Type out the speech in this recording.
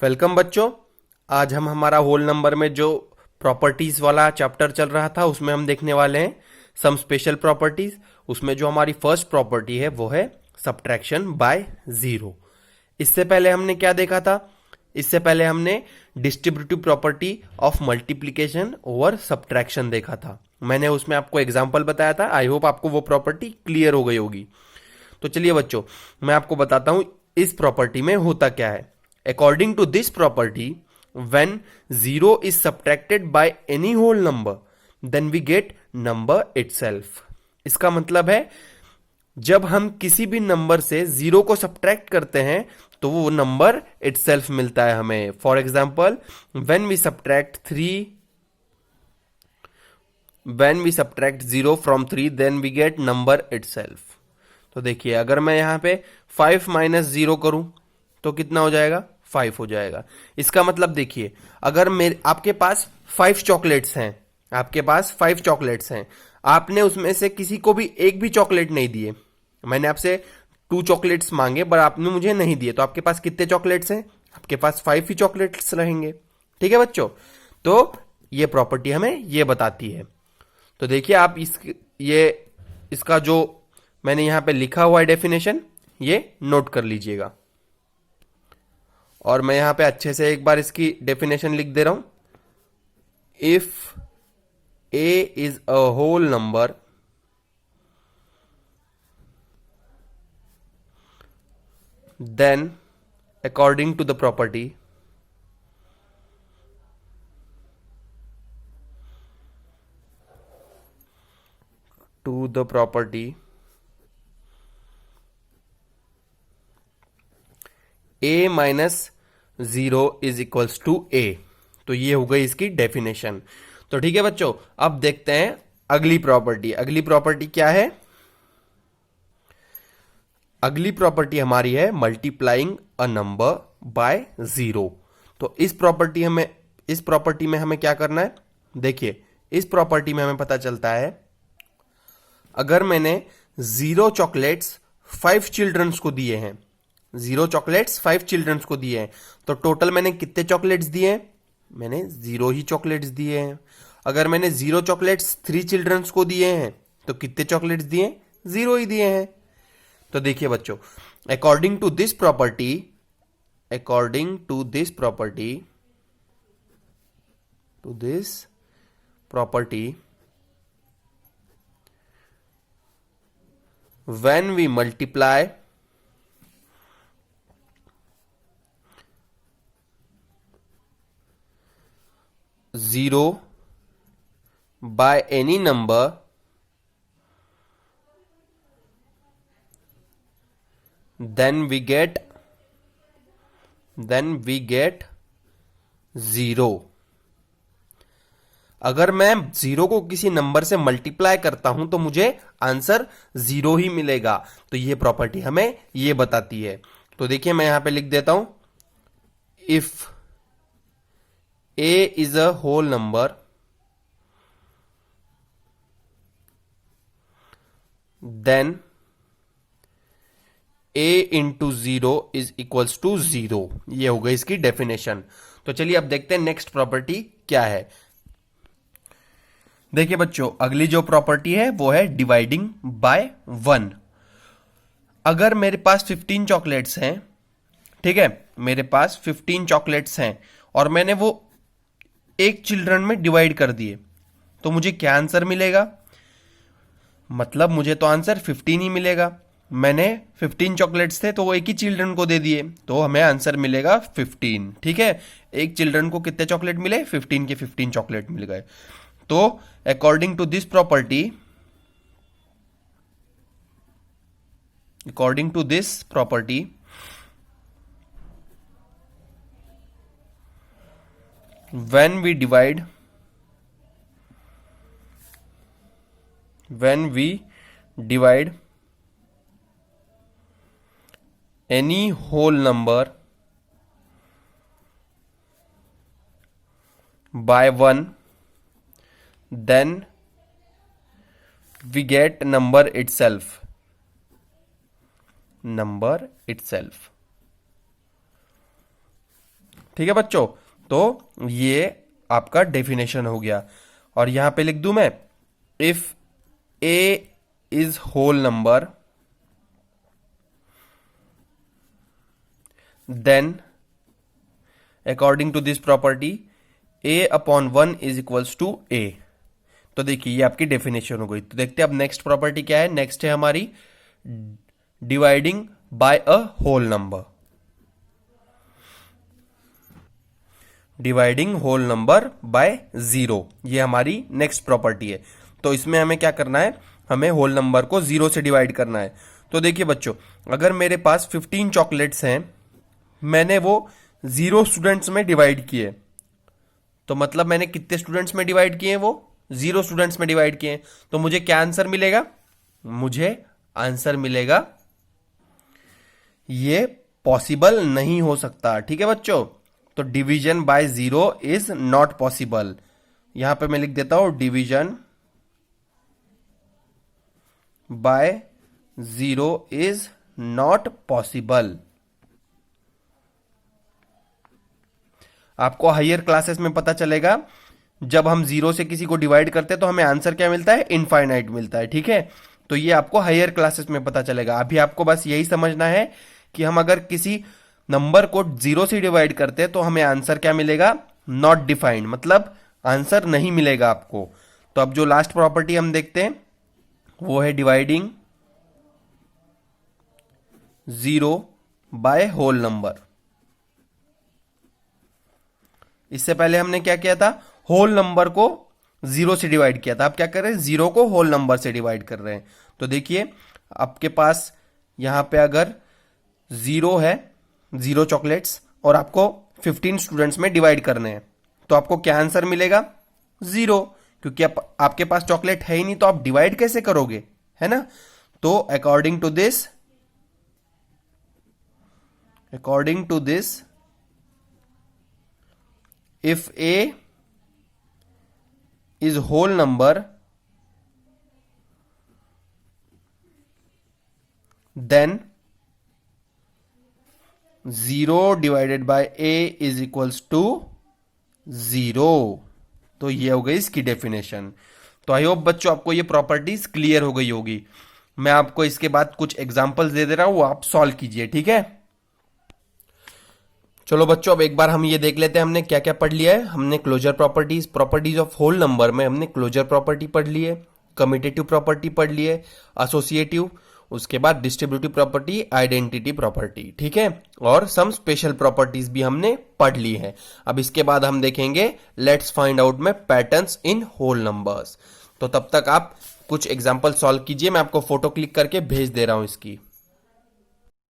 Welcome बच्चों। आज हम हमारा होल नंबर में जो प्रॉपर्टीज वाला चैप्टर चल रहा था उसमें हम देखने वाले हैं सम स्पेशल प्रॉपर्टीज। उसमें जो हमारी फर्स्ट प्रॉपर्टी है वो है सब्ट्रैक्शन बाय जीरो। इससे पहले हमने क्या देखा था? इससे पहले हमने distributive property of multiplication over subtraction देखा था। मैंने उसमें आपको एग्जांपल बताया था। आई होप आपको वो प्रॉपर्टी क्लियर हो गई होगी। तो चलिए बच्चों, मैं आपको बताता हूं इस प्रॉपर्टी में होता क्या है। According to this property, when zero is subtracted by any whole number, then we get number itself. इसका मतलब है जब हम किसी भी नंबर से जीरो को सब्ट्रैक्ट करते हैं तो वो नंबर इटसेल्फ मिलता है हमें। For example, when we subtract 0 from 3, then we get number itself. तो देखिए, अगर मैं यहां पे 5 माइनस जीरो करूं तो कितना हो जाएगा? 5 हो जाएगा। इसका मतलब देखिए, अगर मेरे आपके पास 5 चॉकलेट्स हैं, आपके पास 5 चॉकलेट्स हैं, आपने उसमें से किसी को भी एक भी चॉकलेट नहीं दिए। मैंने आपसे 2 चॉकलेट्स मांगे पर आपने मुझे नहीं दिए, तो आपके पास कितने चॉकलेट्स हैं? आपके पास 5 ही चॉकलेट्स रहेंगे। ठीक है बच्चों, तो ये प्रॉपर्टी हमें ये बताती है। तो देखिए, आप इसका जो मैंने यहां पे लिखा हुआ है डेफिनेशन, ये नोट कर लीजिएगा। और मैं यहां पे अच्छे से एक बार इसकी डेफिनेशन लिख दे रहा हूं। If a is a whole number, then according to the property a minus zero is equals to a. तो ये हो गई इसकी डेफिनेशन। तो ठीक है बच्चों, अब देखते हैं अगली प्रॉपर्टी। अगली प्रॉपर्टी क्या है? अगली प्रॉपर्टी हमारी है multiplying a number by zero. तो इस प्रॉपर्टी में हमें क्या करना है? देखिए, इस प्रॉपर्टी में हमें पता चलता है, अगर मैंने 0 चॉकलेट्स 5 चिल्ड्रंस को दिए हैं, 0 चॉकलेट्स 5 चिल्ड्रंस को दिए हैं, तो टोटल मैंने कितने चॉकलेट्स दिए हैं? मैंने 0 ही चॉकलेट्स दिए हैं। अगर मैंने 0 चॉकलेट्स 3 चिल्ड्रंस को दिए हैं तो कितने चॉकलेट्स दिए? 0 ही दिए हैं। तो देखिए बच्चों, according to this property when we multiply zero by any number, then we get zero. अगर मैं जीरो को किसी नंबर से मल्टीप्लाई करता हूं तो मुझे आंसर जीरो ही मिलेगा। तो ये प्रॉपर्टी हमें ये बताती है। तो देखिए, मैं यहां पे लिख देता हूं, if a is a whole number, then a into zero is equals to zero. ये हो गई इसकी डेफिनेशन। तो चलिए अब देखते हैं नेक्स्ट प्रॉपर्टी क्या है। देखिए बच्चों, अगली जो प्रॉपर्टी है वो है डिवाइडिंग बाय 1। अगर मेरे पास 15 चॉकलेट्स हैं, ठीक है, मेरे पास 15 चॉकलेट्स हैं और मैंने वो एक चिल्ड्रन में डिवाइड कर दिए, तो मुझे क्या आंसर मिलेगा? मतलब मुझे तो आंसर 15 ही मिलेगा। मैंने 15 चॉकलेट्स थे तो वो एक ही चिल्ड्रन को दे दिए, तो हमें आंसर मिलेगा 15। ठीक है, एक चिल्ड्रन को कितने चॉकलेट मिले? 15 के 15 चॉकलेट मिल गए। तो according to this property when we divide any whole number by 1, then we get number itself. ठीक है बच्चों, तो ये आपका डेफिनेशन हो गया। और यहां पे लिख दूं मैं, if a is whole number then according to this property a upon 1 is equals to a। तो देखिए ये आपकी डेफिनेशन हो गई। तो देखते हैं अब नेक्स्ट प्रॉपर्टी क्या है। नेक्स्ट है हमारी dividing by a whole number. Dividing whole number by 0, ये हमारी नेक्स्ट प्रॉपर्टी है। तो इसमें हमें क्या करना है, हमें होल नंबर को 0 से डिवाइड करना है। तो देखिए बच्चों, अगर मेरे पास 15 चॉकलेट्स हैं, मैंने वो 0 स्टूडेंट्स में डिवाइड किए, तो मतलब मैंने कितने स्टूडेंट्स में डिवाइड किए हैं, वो 0 स्टूडेंट्स में डिवाइड किए हैं। तो मुझे क्या आंसर मिलेगा, मुझे आंसर मिलेगा ये पॉसिबल नहीं हो सकता। ठीक है बच्चों, तो division bye 0 is not possible. यहां पे मैं लिख देता हूं division bye 0 is not possible. आपको हायर क्लासेस में पता चलेगा, जब हम 0 से किसी को डिवाइड करते हैं तो हमें आंसर क्या मिलता है, इनफाइनाइट मिलता है। ठीक है, तो ये आपको हायर क्लासेस में पता चलेगा। अभी आपको बस यही समझना है कि हम अगर किसी नंबर को 0 से डिवाइड करते हैं तो हमें आंसर क्या मिलेगा, नॉट डिफाइंड, मतलब आंसर नहीं मिलेगा आपको। तो अब जो लास्ट प्रॉपर्टी हम देखते हैं वो है डिवाइडिंग 0 बाय होल नंबर। इससे पहले हमने क्या किया था, होल नंबर को 0 से डिवाइड किया था। अब क्या कर रहे हैं, 0 को होल नंबर से डिवाइड कर रहे हैं। तो देखिए आपके पास यहां पे अगर 0 है, 0 चॉकलेट्स, और आपको 15 स्टूडेंट्स में डिवाइड करने हैं, तो आपको क्या आंसर मिलेगा, 0, क्योंकि आपके पास चॉकलेट है ही नहीं, तो आप डिवाइड कैसे करोगे, है ना। तो according to this if a is whole number then 0 divided by a is equals to 0। तो ये हो गई इसकी डेफिनेशन। तो आई होप बच्चों आपको ये प्रॉपर्टीज क्लियर हो गई होगी। मैं आपको इसके बाद कुछ एग्जांपल्स दे दे रहा हूं, वो आप सॉल्व कीजिए। ठीक है, चलो बच्चों अब एक बार हम ये देख लेते हैं हमने क्या क्या पढ़ लिया है। हमने closure properties of whole number में हमने क्लोजर प्रॉपर्टी पढ़ ली है, कम्यूटेटिव प्रॉपर्टी पढ़ ली है, एसोसिएटिव, उसके बाद डिस्ट्रीब्यूटिव प्रॉपर्टी, आइडेंटिटी प्रॉपर्टी। ठीक है, और सम स्पेशल प्रॉपर्टीज भी हमने पढ़ ली है। अब इसके बाद हम देखेंगे लेट्स फाइंड आउट में पैटर्न्स इन होल नंबर्स। तो तब तक आप कुछ एग्जाम्पल सॉल्व कीजिए, मैं आपको फोटो क्लिक करके भेज दे रहा हूं इसकी।